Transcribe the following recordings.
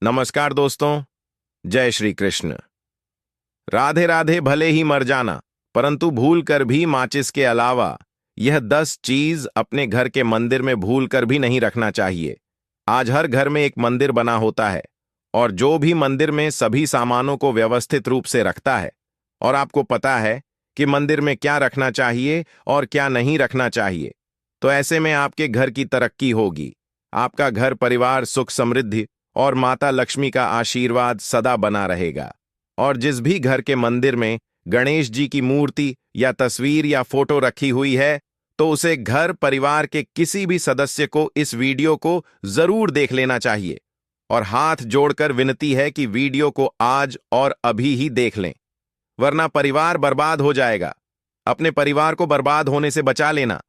नमस्कार दोस्तों। जय श्री कृष्ण। राधे राधे। भले ही मर जाना, परंतु भूल कर भी माचिस के अलावा यह 10 चीज अपने घर के मंदिर में भूल कर भी नहीं रखना चाहिए। आज हर घर में एक मंदिर बना होता है, और जो भी मंदिर में सभी सामानों को व्यवस्थित रूप से रखता है, और आपको पता है कि मंदिर में क्या रखना चाहिए और क्या नहीं रखना चाहिए, तो ऐसे में आपके घर की तरक्की होगी। आपका घर परिवार सुख समृद्धि और माता लक्ष्मी का आशीर्वाद सदा बना रहेगा। और जिस भी घर के मंदिर में गणेश जी की मूर्ति या तस्वीर या फोटो रखी हुई है, तो उसे घर परिवार के किसी भी सदस्य को इस वीडियो को जरूर देख लेना चाहिए। और हाथ जोड़कर विनती है कि वीडियो को आज और अभी ही देख लें, वरना परिवार बर्बाद हो जाएगा। अपने परिवार को बर्बाद होने से बचा लेना।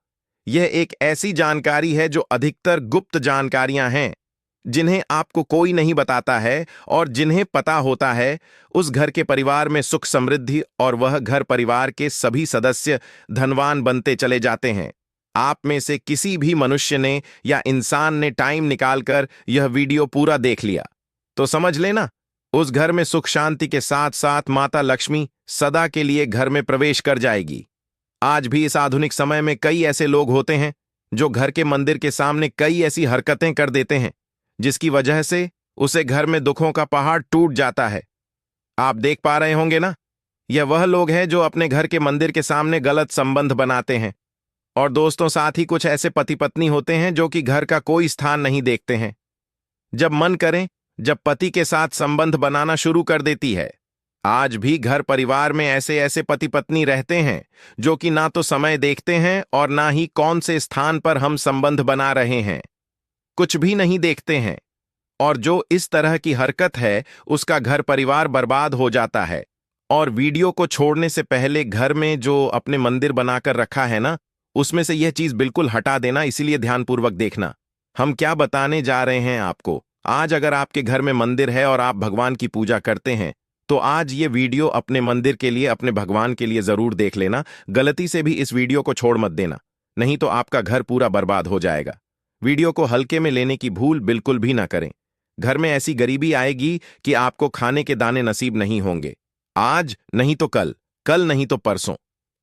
यह एक ऐसी जानकारी है जो अधिकतर गुप्त जानकारियां हैं, जिन्हें आपको कोई नहीं बताता है, और जिन्हें पता होता है उस घर के परिवार में सुख समृद्धि और वह घर परिवार के सभी सदस्य धनवान बनते चले जाते हैं। आप में से किसी भी मनुष्य ने या इंसान ने टाइम निकालकर यह वीडियो पूरा देख लिया तो समझ लेना, उस घर में सुख शांति के साथ साथ माता लक्ष्मी सदा के लिए घर में प्रवेश कर जाएगी। आज भी इस आधुनिक समय में कई ऐसे लोग होते हैं जो घर के मंदिर के सामने कई ऐसी हरकतें कर देते हैं, जिसकी वजह से उसे घर में दुखों का पहाड़ टूट जाता है। आप देख पा रहे होंगे ना, यह वह लोग हैं जो अपने घर के मंदिर के सामने गलत संबंध बनाते हैं। और दोस्तों, साथ ही कुछ ऐसे पति पत्नी होते हैं जो कि घर का कोई स्थान नहीं देखते हैं। जब मन करें, जब पति के साथ संबंध बनाना शुरू कर देती है। आज भी घर परिवार में ऐसे ऐसे पति पत्नी रहते हैं जो कि ना तो समय देखते हैं और ना ही कौन से स्थान पर हम संबंध बना रहे हैं, कुछ भी नहीं देखते हैं। और जो इस तरह की हरकत है, उसका घर परिवार बर्बाद हो जाता है। और वीडियो को छोड़ने से पहले घर में जो अपने मंदिर बनाकर रखा है ना, उसमें से यह चीज बिल्कुल हटा देना। इसीलिए ध्यानपूर्वक देखना हम क्या बताने जा रहे हैं आपको। आज अगर आपके घर में मंदिर है और आप भगवान की पूजा करते हैं, तो आज ये वीडियो अपने मंदिर के लिए, अपने भगवान के लिए जरूर देख लेना। गलती से भी इस वीडियो को छोड़ मत देना, नहीं तो आपका घर पूरा बर्बाद हो जाएगा। वीडियो को हल्के में लेने की भूल बिल्कुल भी ना करें। घर में ऐसी गरीबी आएगी कि आपको खाने के दाने नसीब नहीं होंगे। आज नहीं तो कल, कल नहीं तो परसों,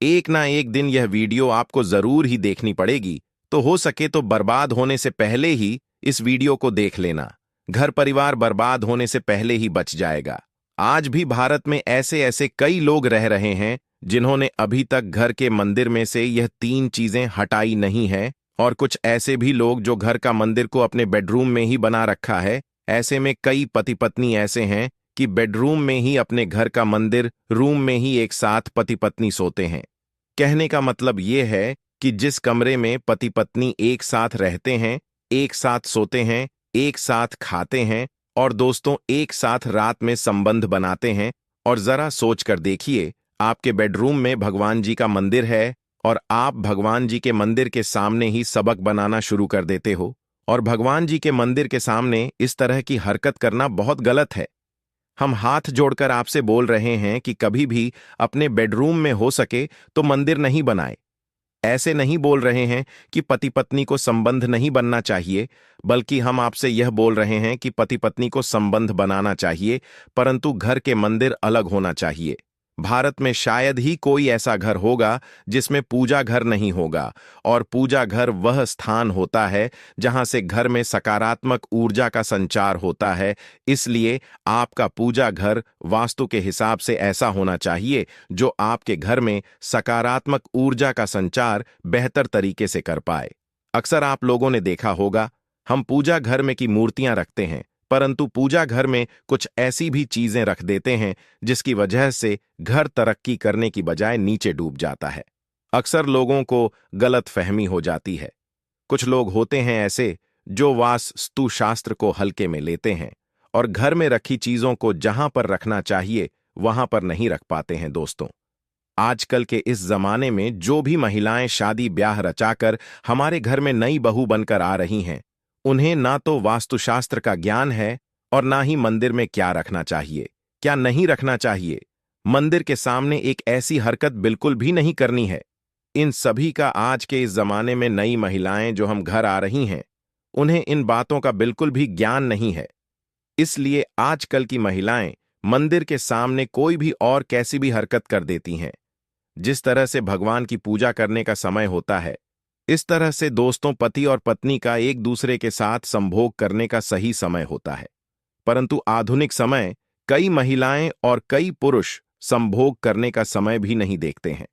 एक ना एक दिन यह वीडियो आपको जरूर ही देखनी पड़ेगी। तो हो सके तो बर्बाद होने से पहले ही इस वीडियो को देख लेना। घर परिवार बर्बाद होने से पहले ही बच जाएगा। आज भी भारत में ऐसे ऐसे कई लोग रह रहे हैं जिन्होंने अभी तक घर के मंदिर में से यह 3 चीजें हटाई नहीं है। और कुछ ऐसे भी लोग जो घर का मंदिर को अपने बेडरूम में ही बना रखा है। ऐसे में कई पति पत्नी ऐसे हैं कि बेडरूम में ही अपने घर का मंदिर, रूम में ही एक साथ पति पत्नी सोते हैं। कहने का मतलब यह है कि जिस कमरे में पति पत्नी एक साथ रहते हैं, एक साथ सोते हैं, एक साथ खाते हैं, और दोस्तों एक साथ रात में संबंध बनाते हैं। और जरा सोच कर देखिए, आपके बेडरूम में भगवान जी का मंदिर है और आप भगवान जी के मंदिर के सामने ही सबक बनाना शुरू कर देते हो। और भगवान जी के मंदिर के सामने इस तरह की हरकत करना बहुत गलत है। हम हाथ जोड़कर आपसे बोल रहे हैं कि कभी भी अपने बेडरूम में हो सके तो मंदिर नहीं बनाए। ऐसे नहीं बोल रहे हैं कि पति पत्नी को संबंध नहीं बनना चाहिए, बल्कि हम आपसे यह बोल रहे हैं कि पति पत्नी को संबंध बनाना चाहिए, परंतु घर के मंदिर अलग होना चाहिए। भारत में शायद ही कोई ऐसा घर होगा जिसमें पूजा घर नहीं होगा। और पूजा घर वह स्थान होता है जहां से घर में सकारात्मक ऊर्जा का संचार होता है। इसलिए आपका पूजा घर वास्तु के हिसाब से ऐसा होना चाहिए जो आपके घर में सकारात्मक ऊर्जा का संचार बेहतर तरीके से कर पाए। अक्सर आप लोगों ने देखा होगा, हम पूजा घर में की मूर्तियां रखते हैं, परंतु पूजा घर में कुछ ऐसी भी चीजें रख देते हैं जिसकी वजह से घर तरक्की करने की बजाय नीचे डूब जाता है। अक्सर लोगों को गलत फहमी हो जाती है। कुछ लोग होते हैं ऐसे जो वास्तु शास्त्र को हल्के में लेते हैं और घर में रखी चीजों को जहां पर रखना चाहिए वहां पर नहीं रख पाते हैं। दोस्तों, आजकल के इस जमाने में जो भी महिलाएं शादी ब्याह रचाकर हमारे घर में नई बहू बनकर आ रही हैं, उन्हें ना तो वास्तुशास्त्र का ज्ञान है और ना ही मंदिर में क्या रखना चाहिए, क्या नहीं रखना चाहिए। मंदिर के सामने एक ऐसी हरकत बिल्कुल भी नहीं करनी है। इन सभी का आज के इस जमाने में नई महिलाएं जो हम घर आ रही हैं, उन्हें इन बातों का बिल्कुल भी ज्ञान नहीं है। इसलिए आजकल की महिलाएं मंदिर के सामने कोई भी और कैसी भी हरकत कर देती हैं। जिस तरह से भगवान की पूजा करने का समय होता है, इस तरह से दोस्तों, पति और पत्नी का एक दूसरे के साथ संभोग करने का सही समय होता है। परंतु आधुनिक समय कई महिलाएं और कई पुरुष संभोग करने का समय भी नहीं देखते हैं।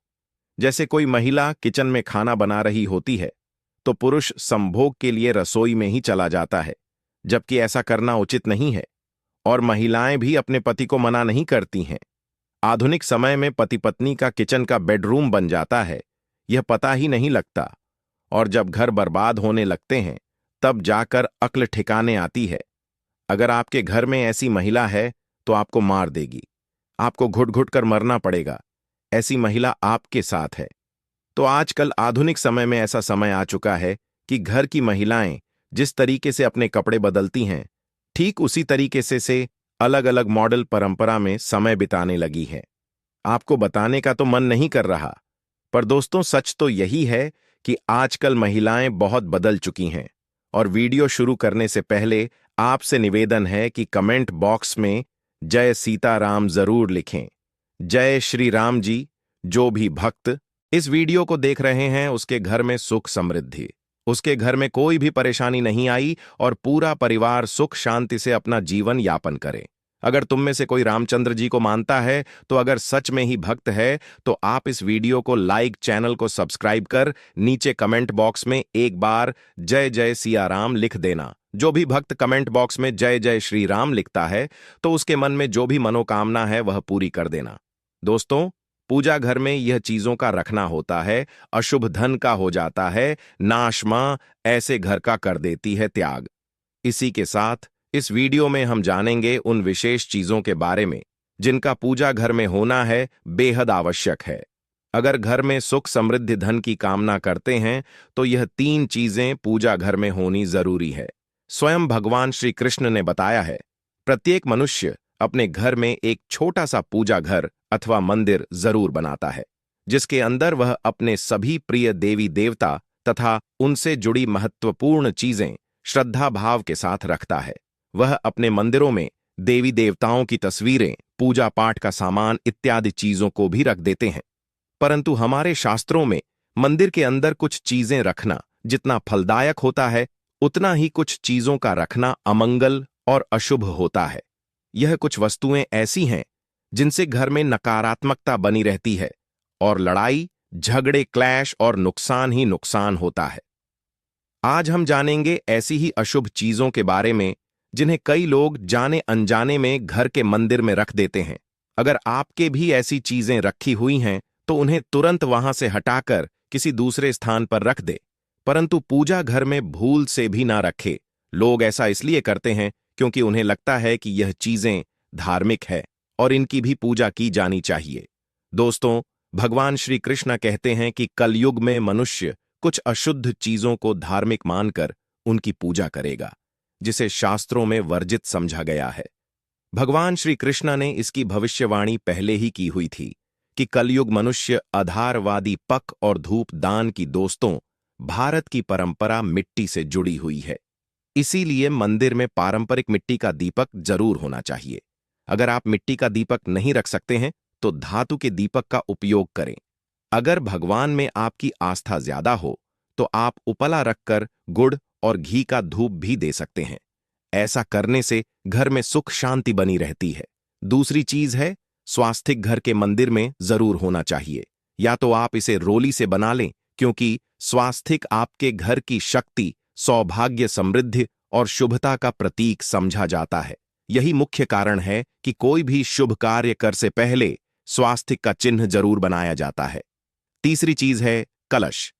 जैसे कोई महिला किचन में खाना बना रही होती है तो पुरुष संभोग के लिए रसोई में ही चला जाता है, जबकि ऐसा करना उचित नहीं है। और महिलाएं भी अपने पति को मना नहीं करती हैं। आधुनिक समय में पति पत्नी का किचन का बेडरूम बन जाता है, यह पता ही नहीं लगता। और जब घर बर्बाद होने लगते हैं तब जाकर अक्ल ठिकाने आती है। अगर आपके घर में ऐसी महिला है तो आपको मार देगी, आपको घुट घुट कर मरना पड़ेगा। ऐसी महिला आपके साथ है। तो आजकल आधुनिक समय में ऐसा समय आ चुका है कि घर की महिलाएं जिस तरीके से अपने कपड़े बदलती हैं, ठीक उसी तरीके से अलग अलग मॉडल परंपरा में समय बिताने लगी हैं। आपको बताने का तो मन नहीं कर रहा, पर दोस्तों सच तो यही है कि आजकल महिलाएं बहुत बदल चुकी हैं। और वीडियो शुरू करने से पहले आपसे निवेदन है कि कमेंट बॉक्स में जय सीताराम जरूर लिखें। जय श्री राम जी। जो भी भक्त इस वीडियो को देख रहे हैं उसके घर में सुख समृद्धि, उसके घर में कोई भी परेशानी नहीं आई और पूरा परिवार सुख शांति से अपना जीवन यापन करे। अगर तुम में से कोई रामचंद्र जी को मानता है तो अगर सच में ही भक्त है तो आप इस वीडियो को लाइक, चैनल को सब्सक्राइब कर नीचे कमेंट बॉक्स में एक बार जय जय सिया राम लिख देना। जो भी भक्त कमेंट बॉक्स में जय जय श्री राम लिखता है तो उसके मन में जो भी मनोकामना है वह पूरी कर देना। दोस्तों, पूजा घर में यह चीजों का रखना होता है, अशुभ धन का हो जाता है नाश, मां ऐसे घर का कर देती है त्याग। इसी के साथ इस वीडियो में हम जानेंगे उन विशेष चीजों के बारे में जिनका पूजा घर में होना है बेहद आवश्यक है। अगर घर में सुख समृद्धि धन की कामना करते हैं तो यह 3 चीजें पूजा घर में होनी जरूरी है। स्वयं भगवान श्री कृष्ण ने बताया है, प्रत्येक मनुष्य अपने घर में एक छोटा सा पूजा घर अथवा मंदिर जरूर बनाता है, जिसके अंदर वह अपने सभी प्रिय देवी देवता तथा उनसे जुड़ी महत्वपूर्ण चीजें श्रद्धा भाव के साथ रखता है। वह अपने मंदिरों में देवी देवताओं की तस्वीरें, पूजा पाठ का सामान इत्यादि चीजों को भी रख देते हैं। परंतु हमारे शास्त्रों में मंदिर के अंदर कुछ चीजें रखना जितना फलदायक होता है, उतना ही कुछ चीजों का रखना अमंगल और अशुभ होता है। यह कुछ वस्तुएं ऐसी हैं जिनसे घर में नकारात्मकता बनी रहती है और लड़ाई, झगड़े, क्लैश और नुकसान ही नुकसान होता है। आज हम जानेंगे ऐसी ही अशुभ चीजों के बारे में जिन्हें कई लोग जाने अनजाने में घर के मंदिर में रख देते हैं। अगर आपके भी ऐसी चीजें रखी हुई हैं तो उन्हें तुरंत वहां से हटाकर किसी दूसरे स्थान पर रख दे, परंतु पूजा घर में भूल से भी ना रखे। लोग ऐसा इसलिए करते हैं क्योंकि उन्हें लगता है कि यह चीजें धार्मिक है और इनकी भी पूजा की जानी चाहिए। दोस्तों, भगवान श्री कृष्ण कहते हैं कि कलयुग में मनुष्य कुछ अशुद्ध चीजों को धार्मिक मानकर उनकी पूजा करेगा, जिसे शास्त्रों में वर्जित समझा गया है। भगवान श्री कृष्ण ने इसकी भविष्यवाणी पहले ही की हुई थी कि कलयुग मनुष्य आधारवादी पक और धूप दान की। दोस्तों, भारत की परंपरा मिट्टी से जुड़ी हुई है, इसीलिए मंदिर में पारंपरिक मिट्टी का दीपक जरूर होना चाहिए। अगर आप मिट्टी का दीपक नहीं रख सकते हैं तो धातु के दीपक का उपयोग करें। अगर भगवान में आपकी आस्था ज्यादा हो तो आप उपला रखकर गुड़ और घी का धूप भी दे सकते हैं। ऐसा करने से घर में सुख शांति बनी रहती है। दूसरी चीज है, स्वास्तिक घर के मंदिर में जरूर होना चाहिए। या तो आप इसे रोली से बना लें, क्योंकि स्वास्तिक आपके घर की शक्ति, सौभाग्य, समृद्धि और शुभता का प्रतीक समझा जाता है। यही मुख्य कारण है कि कोई भी शुभ कार्य कर से पहले स्वास्तिक का चिन्ह जरूर बनाया जाता है। तीसरी चीज है कलश।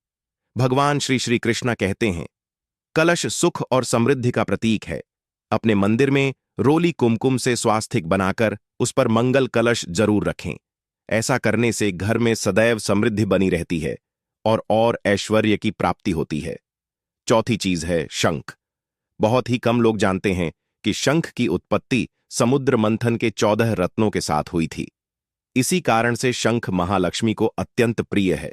भगवान श्री श्री कृष्ण कहते हैं, कलश सुख और समृद्धि का प्रतीक है। अपने मंदिर में रोली कुमकुम से स्वास्तिक बनाकर उस पर मंगल कलश जरूर रखें। ऐसा करने से घर में सदैव समृद्धि बनी रहती है और ऐश्वर्य की प्राप्ति होती है। चौथी चीज है शंख। बहुत ही कम लोग जानते हैं कि शंख की उत्पत्ति समुद्र मंथन के 14 रत्नों के साथ हुई थी। इसी कारण से शंख महालक्ष्मी को अत्यंत प्रिय है।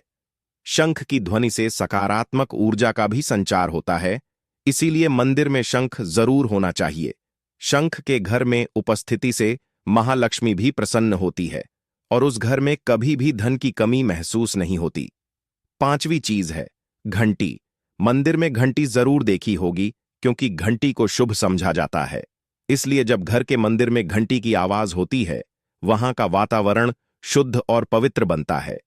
शंख की ध्वनि से सकारात्मक ऊर्जा का भी संचार होता है, इसीलिए मंदिर में शंख जरूर होना चाहिए। शंख के घर में उपस्थिति से महालक्ष्मी भी प्रसन्न होती है और उस घर में कभी भी धन की कमी महसूस नहीं होती। पांचवी चीज है घंटी। मंदिर में घंटी जरूर देखी होगी, क्योंकि घंटी को शुभ समझा जाता है। इसलिए जब घर के मंदिर में घंटी की आवाज होती है, वहां का वातावरण शुद्ध और पवित्र बनता है।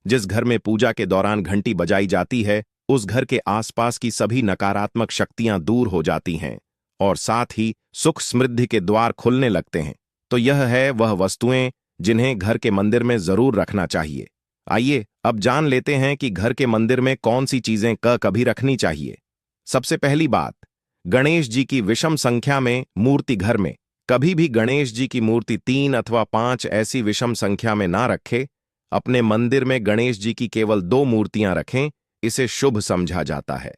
जिस घर में पूजा के दौरान घंटी बजाई जाती है, उस घर के आसपास की सभी नकारात्मक शक्तियां दूर हो जाती हैं और साथ ही सुख समृद्धि के द्वार खुलने लगते हैं। तो यह है वह वस्तुएं जिन्हें घर के मंदिर में जरूर रखना चाहिए। आइए अब जान लेते हैं कि घर के मंदिर में कौन सी चीजें कभी रखनी चाहिए। सबसे पहली बात, गणेश जी की विषम संख्या में मूर्ति। घर में कभी भी गणेश जी की मूर्ति 3 अथवा 5 ऐसी विषम संख्या में ना रखें। अपने मंदिर में गणेश जी की केवल 2 मूर्तियां रखें, इसे शुभ समझा जाता है।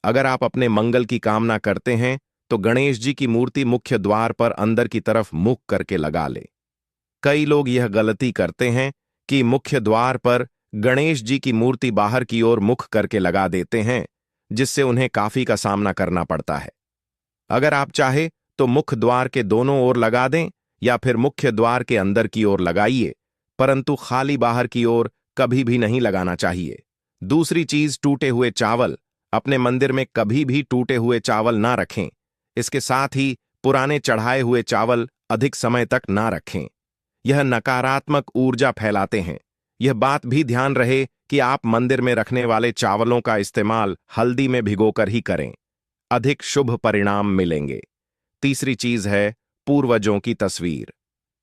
अगर आप अपने मंगल की कामना करते हैं तो गणेश जी की मूर्ति मुख्य द्वार पर अंदर की तरफ मुख करके लगा ले। कई लोग यह गलती करते हैं कि मुख्य द्वार पर गणेश जी की मूर्ति बाहर की ओर मुख करके लगा देते हैं, जिससे उन्हें काफी का सामना करना पड़ता है। अगर आप चाहे तो मुख्य द्वार के दोनों ओर लगा दें या फिर मुख्य द्वार के अंदर की ओर लगाइए, परंतु खाली बाहर की ओर कभी भी नहीं लगाना चाहिए। दूसरी चीज, टूटे हुए चावल। अपने मंदिर में कभी भी टूटे हुए चावल ना रखें। इसके साथ ही पुराने चढ़ाए हुए चावल अधिक समय तक ना रखें। यह नकारात्मक ऊर्जा फैलाते हैं। यह बात भी ध्यान रहे कि आप मंदिर में रखने वाले चावलों का इस्तेमाल हल्दी में भिगोकर ही करें, अधिक शुभ परिणाम मिलेंगे। तीसरी चीज है पूर्वजों की तस्वीर।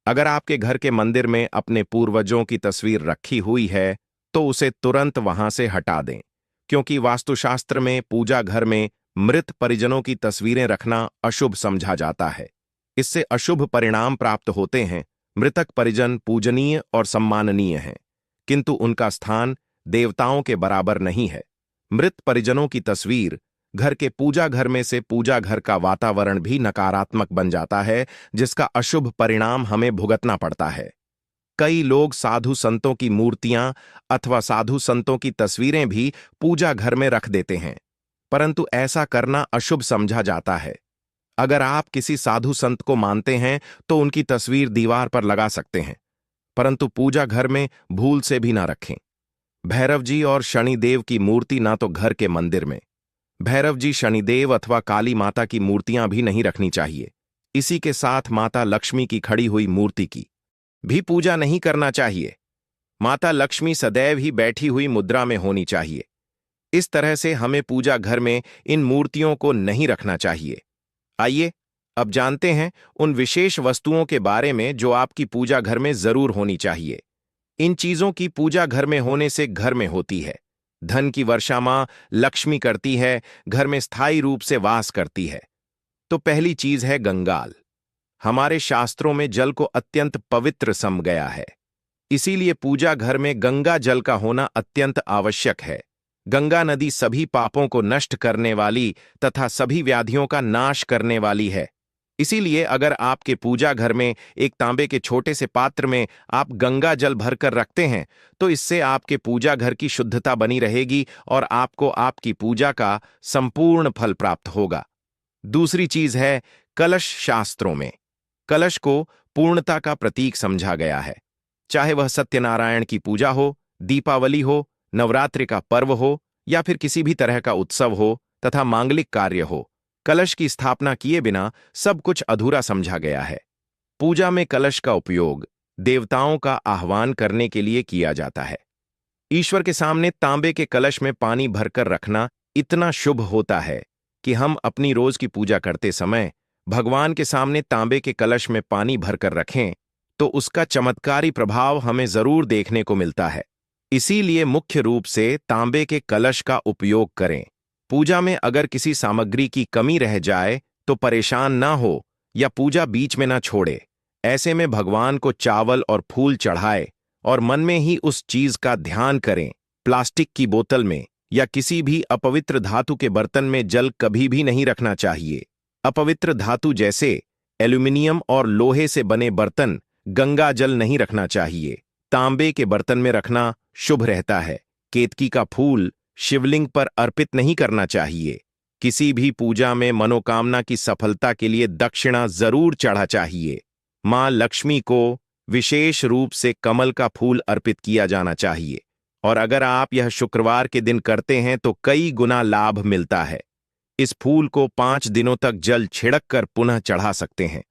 अगर आपके घर के मंदिर में अपने पूर्वजों की तस्वीर रखी हुई है तो उसे तुरंत वहां से हटा दें, क्योंकि वास्तुशास्त्र में पूजा घर में मृत परिजनों की तस्वीरें रखना अशुभ समझा जाता है। इससे अशुभ परिणाम प्राप्त होते हैं। मृतक परिजन पूजनीय और सम्माननीय हैं, किंतु उनका स्थान देवताओं के बराबर नहीं है। मृत परिजनों की तस्वीर घर के पूजा घर में से पूजा घर का वातावरण भी नकारात्मक बन जाता है, जिसका अशुभ परिणाम हमें भुगतना पड़ता है। कई लोग साधु संतों की मूर्तियां अथवा साधु संतों की तस्वीरें भी पूजा घर में रख देते हैं, परंतु ऐसा करना अशुभ समझा जाता है। अगर आप किसी साधु संत को मानते हैं तो उनकी तस्वीर दीवार पर लगा सकते हैं, परंतु पूजा घर में भूल से भी ना रखें। भैरव जी और शनिदेव की मूर्ति ना तो घर के मंदिर में। भैरव जी, शनिदेव अथवा काली माता की मूर्तियां भी नहीं रखनी चाहिए। इसी के साथ माता लक्ष्मी की खड़ी हुई मूर्ति की भी पूजा नहीं करना चाहिए। माता लक्ष्मी सदैव ही बैठी हुई मुद्रा में होनी चाहिए। इस तरह से हमें पूजा घर में इन मूर्तियों को नहीं रखना चाहिए। आइए अब जानते हैं उन विशेष वस्तुओं के बारे में जो आपकी पूजा घर में जरूर होनी चाहिए। इन चीजों की पूजा घर में होने से घर में होती है धन की वर्षा मां लक्ष्मी करती है, घर में स्थायी रूप से वास करती है। तो पहली चीज है गंगाल। हमारे शास्त्रों में जल को अत्यंत पवित्र सम गया है, इसीलिए पूजा घर में गंगा जल का होना अत्यंत आवश्यक है। गंगा नदी सभी पापों को नष्ट करने वाली तथा सभी व्याधियों का नाश करने वाली है। इसीलिए अगर आपके पूजा घर में एक तांबे के छोटे से पात्र में आप गंगा जल भरकर रखते हैं तो इससे आपके पूजा घर की शुद्धता बनी रहेगी और आपको आपकी पूजा का संपूर्ण फल प्राप्त होगा। दूसरी चीज है कलश। शास्त्रों में कलश को पूर्णता का प्रतीक समझा गया है। चाहे वह सत्यनारायण की पूजा हो, दीपावली हो, नवरात्रि का पर्व हो या फिर किसी भी तरह का उत्सव हो तथा मांगलिक कार्य हो, कलश की स्थापना किए बिना सब कुछ अधूरा समझा गया है। पूजा में कलश का उपयोग देवताओं का आह्वान करने के लिए किया जाता है। ईश्वर के सामने तांबे के कलश में पानी भरकर रखना इतना शुभ होता है कि हम अपनी रोज की पूजा करते समय भगवान के सामने तांबे के कलश में पानी भरकर रखें तो उसका चमत्कारी प्रभाव हमें जरूर देखने को मिलता है। इसीलिए मुख्य रूप से तांबे के कलश का उपयोग करें। पूजा में अगर किसी सामग्री की कमी रह जाए तो परेशान ना हो या पूजा बीच में ना छोड़े। ऐसे में भगवान को चावल और फूल चढ़ाए और मन में ही उस चीज का ध्यान करें। प्लास्टिक की बोतल में या किसी भी अपवित्र धातु के बर्तन में जल कभी भी नहीं रखना चाहिए। अपवित्र धातु जैसे एल्यूमिनियम और लोहे से बने बर्तन गंगा जल नहीं रखना चाहिए। तांबे के बर्तन में रखना शुभ रहता है। केतकी का फूल शिवलिंग पर अर्पित नहीं करना चाहिए। किसी भी पूजा में मनोकामना की सफलता के लिए दक्षिणा जरूर चढ़ा चाहिए। मां लक्ष्मी को विशेष रूप से कमल का फूल अर्पित किया जाना चाहिए, और अगर आप यह शुक्रवार के दिन करते हैं तो कई गुना लाभ मिलता है। इस फूल को 5 दिनों तक जल छिड़क कर पुनः चढ़ा सकते हैं।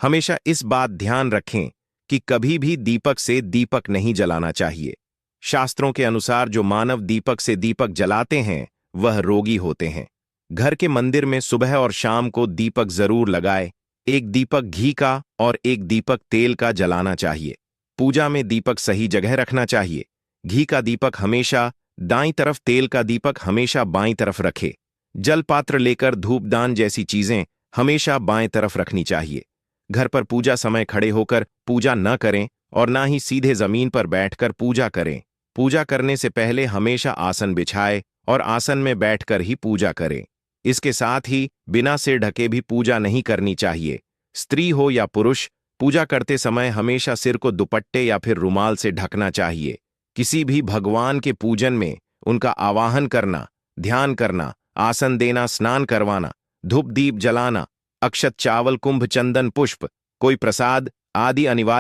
हमेशा इस बात ध्यान रखें कि कभी भी दीपक से दीपक नहीं जलाना चाहिए। शास्त्रों के अनुसार जो मानव दीपक से दीपक जलाते हैं वह रोगी होते हैं। घर के मंदिर में सुबह और शाम को दीपक जरूर लगाए। एक दीपक घी का और एक दीपक तेल का जलाना चाहिए। पूजा में दीपक सही जगह रखना चाहिए। घी का दीपक हमेशा दाईं तरफ, तेल का दीपक हमेशा बाईं तरफ रखे। जल पात्र लेकर धूपदान जैसी चीजें हमेशा बाएं तरफ रखनी चाहिए। घर पर पूजा समय खड़े होकर पूजा न करें और ना ही सीधे जमीन पर बैठकर पूजा करें। पूजा करने से पहले हमेशा आसन बिछाए और आसन में बैठकर ही पूजा करें। इसके साथ ही बिना सिर ढके भी पूजा नहीं करनी चाहिए। स्त्री हो या पुरुष, पूजा करते समय हमेशा सिर को दुपट्टे या फिर रुमाल से ढकना चाहिए। किसी भी भगवान के पूजन में उनका आवाहन करना, ध्यान करना, आसन देना, स्नान करवाना, धूप दीप जलाना, अक्षत चावल कुंभ चंदन पुष्प कोई प्रसाद आदि अनिवार्य